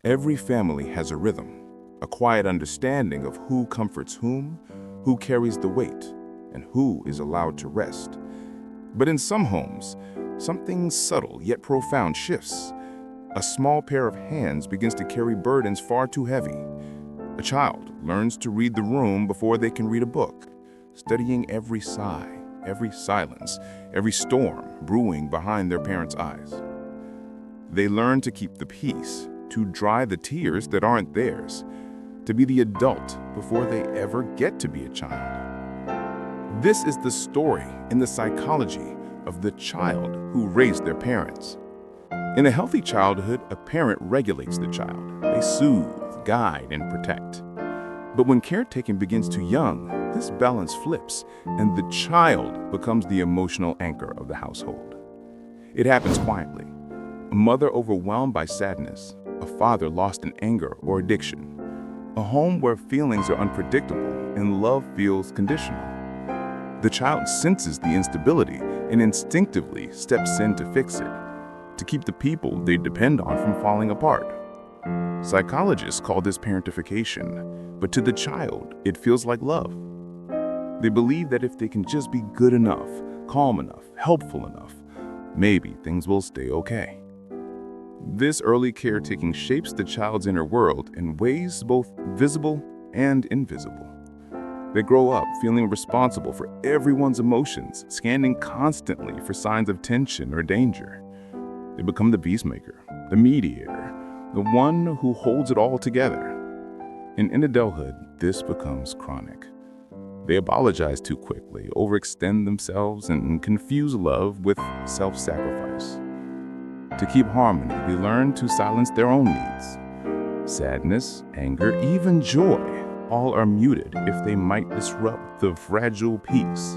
Every family has a rhythm, a quiet understanding of who comforts whom, who carries the weight, and who is allowed to rest. But in some homes, something subtle yet profound shifts. A small pair of hands begins to carry burdens far too heavy. A child learns to read the room before they can read a book, studying every sigh, every silence, every storm brewing behind their parents' eyes. They learn to keep the peace, to dry the tears that aren't theirs, to be the adult before they ever get to be a child. This is the story in the psychology of the child who raised their parents. In a healthy childhood, a parent regulates the child. They soothe, guide, and protect. But when caretaking begins too young, this balance flips, and the child becomes the emotional anchor of the household. It happens quietly. A mother overwhelmed by sadness, a father lost in anger or addiction, a home where feelings are unpredictable and love feels conditional. The child senses the instability and instinctively steps in to fix it, to keep the people they depend on from falling apart. Psychologists call this parentification, but to the child, it feels like love. They believe that if they can just be good enough, calm enough, helpful enough, maybe things will stay okay. This early caretaking shapes the child's inner world in ways both visible and invisible. They grow up feeling responsible for everyone's emotions, scanning constantly for signs of tension or danger. They become the peacemaker, the mediator, the one who holds it all together. And in adulthood, this becomes chronic. They apologize too quickly, overextend themselves, and confuse love with self-sacrifice. To keep harmony, they learn to silence their own needs. Sadness, anger, even joy, all are muted if they might disrupt the fragile peace.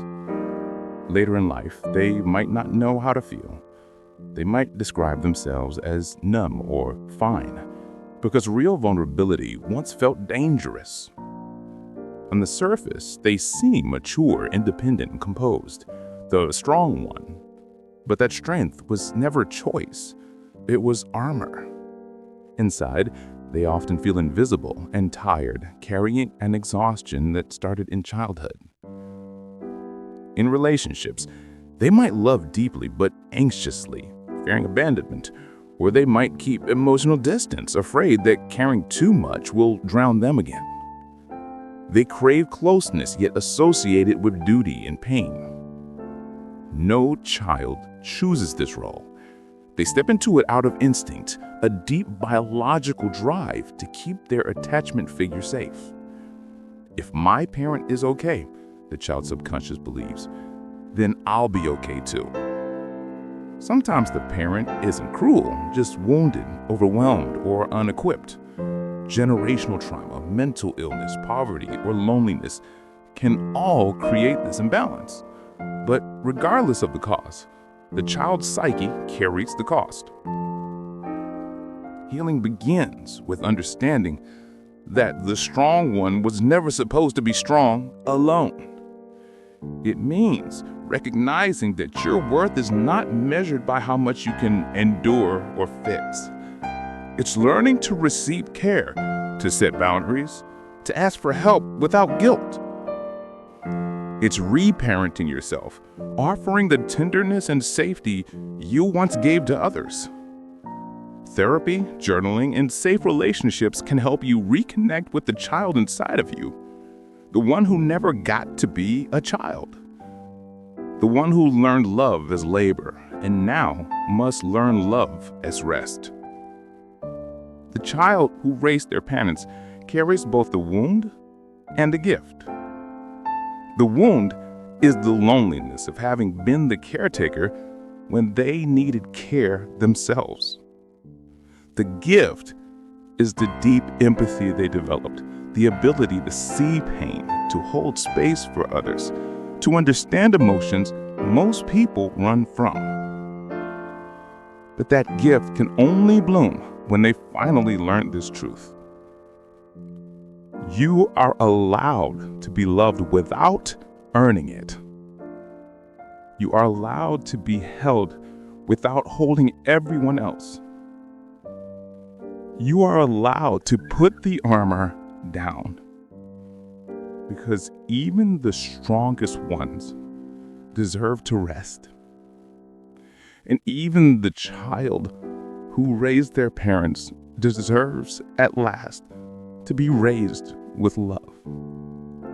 Later in life, they might not know how to feel. They might describe themselves as numb or fine, because real vulnerability once felt dangerous. On the surface, they seem mature, independent, and composed, the strong one. But that strength was never choice. It was armor. Inside, they often feel invisible and tired, carrying an exhaustion that started in childhood. In relationships, they might love deeply but anxiously, fearing abandonment, or they might keep emotional distance, afraid that caring too much will drown them again. They crave closeness, yet associate it with duty and pain. No child chooses this role. They step into it out of instinct, a deep biological drive to keep their attachment figure safe. If my parent is okay, the child's subconscious believes, then I'll be okay too. Sometimes the parent isn't cruel, just wounded, overwhelmed, or unequipped. Generational trauma, mental illness, poverty, or loneliness can all create this imbalance. But regardless of the cause, the child's psyche carries the cost. Healing begins with understanding that the strong one was never supposed to be strong alone. It means recognizing that your worth is not measured by how much you can endure or fix. It's learning to receive care, to set boundaries, to ask for help without guilt. It's reparenting yourself, offering the tenderness and safety you once gave to others. Therapy, journaling, and safe relationships can help you reconnect with the child inside of you, the one who never got to be a child, the one who learned love as labor and now must learn love as rest. The child who raised their parents carries both the wound and the gift. The wound is the loneliness of having been the caretaker when they needed care themselves. The gift is the deep empathy they developed, the ability to see pain, to hold space for others, to understand emotions most people run from. But that gift can only bloom when they finally learn this truth. You are allowed to be loved without earning it. You are allowed to be held without holding everyone else. You are allowed to put the armor down, because even the strongest ones deserve to rest. And even the child who raised their parents deserves at last to be raised with love.